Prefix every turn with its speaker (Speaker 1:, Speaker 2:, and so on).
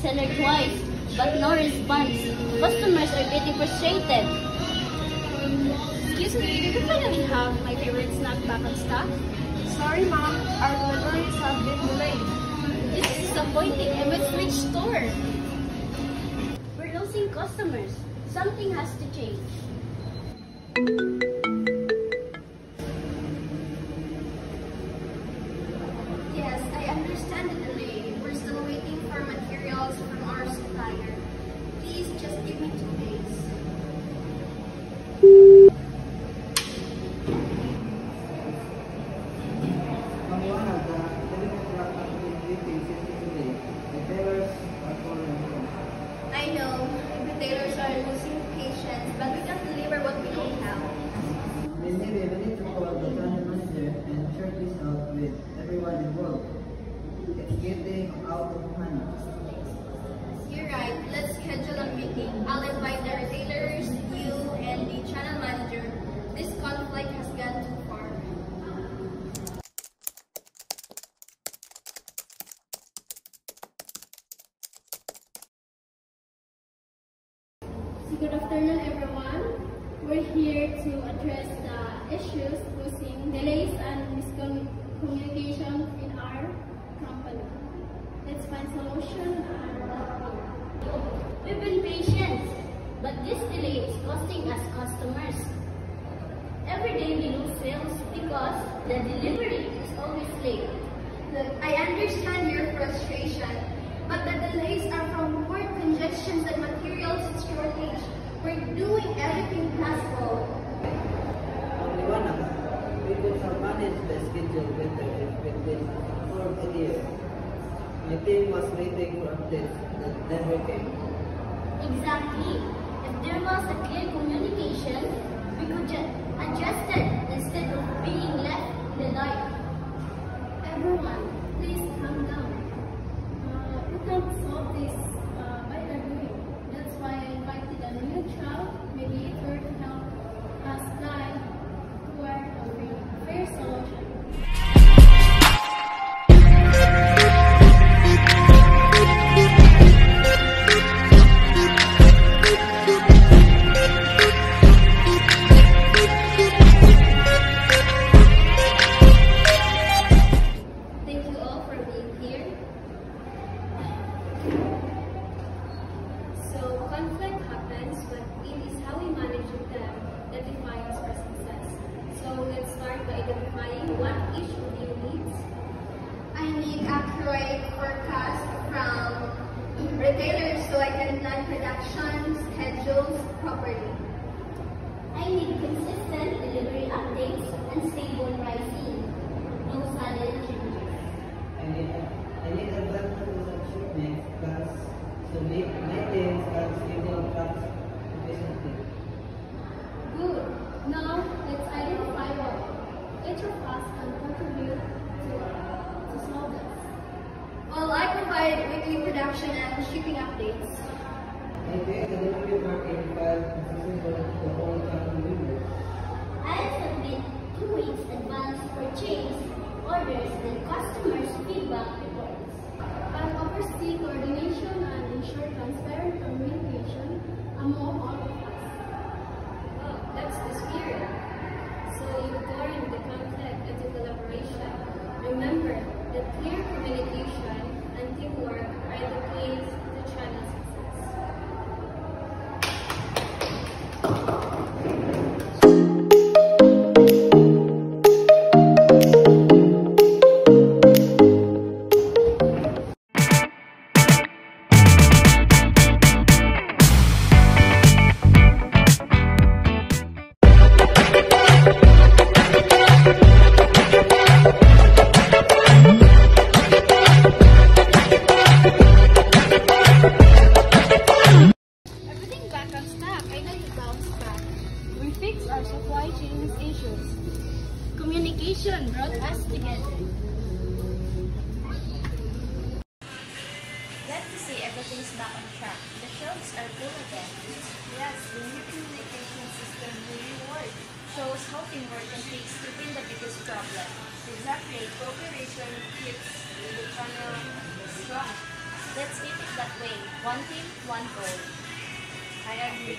Speaker 1: seller twice, but no response. Customers are getting frustrated.
Speaker 2: Excuse me, did you finally have my favorite snack back on stock?
Speaker 3: Sorry ma'am, our deliveries have been delayed.
Speaker 1: This is disappointing. I must switch store. We're losing customers. Something has to change.
Speaker 3: Yes, I understand the delay. We're still waiting for materials from our supplier. Please just give me 2 days. I know, retailers are losing patience, but we can't deliver what we don't have.
Speaker 4: Then maybe we need to call the channel manager and check this out with everyone involved. It's getting out of hand.
Speaker 3: You're right, let's schedule a meeting. I'll invite the retailers, you, and the channel manager. This conflict has gone too far.
Speaker 5: Good afternoon, everyone. We're here to address the issues causing delays and miscommunication in our company. Let's find solution and
Speaker 1: We've been patient, but this delay is costing us customers. Every day we lose sales because the delivery is always late.
Speaker 3: Look, I understand your frustration, but the delays are from port congestions and materials shortage. We're doing everything possible.
Speaker 4: Only one of us. We could have managed the schedule better if we did more earlier. My team was waiting for updates that never came.
Speaker 1: Exactly. If there was a clear communication, we could just adjust it instead of being left in the dark.
Speaker 5: everyone, please calm down. We can't solve this by arguing. That's why I invited a neutral mediator to help us guide toward a fair solution.
Speaker 1: Thank you all for being here.
Speaker 2: So conflict happens, but it is how we manage them that defines our success. So let's start by identifying what each of you needs.
Speaker 3: I need accurate forecast from retailers so I can plan production schedules properly.
Speaker 1: I need consistent delivery updates and stable pricing. No sudden changes.
Speaker 4: I need advanced of shipments plans to make my teams and schedule trucks efficiently.
Speaker 5: Good. Now, let's identify what each of us can contribute to solve this.
Speaker 3: Well, I provide weekly production and shipping updates.
Speaker 4: I create a delivery market file accessible to all channel users.
Speaker 1: I submit 2 weeks advance purchase orders and customers' feedback reports.
Speaker 5: And oversee coordination and ensure transparent communication among all of us.
Speaker 2: Oh, that's the spirit. So you turn the conflict into collaboration. Remember that clear communication and teamwork are the keys to channel success. Everything back on stock. I know you bounced back. We fixed our supply chain issues.
Speaker 1: Communication brought us together.
Speaker 6: Glad to see everything's back on track. The shelves are full again.
Speaker 3: Yes, the new communication system really works.
Speaker 6: Shows how teamwork can fix even the biggest problem.
Speaker 3: Exactly, cooperation keeps the channel strong.
Speaker 6: So Let's keep it that way. One team, one goal. I agree.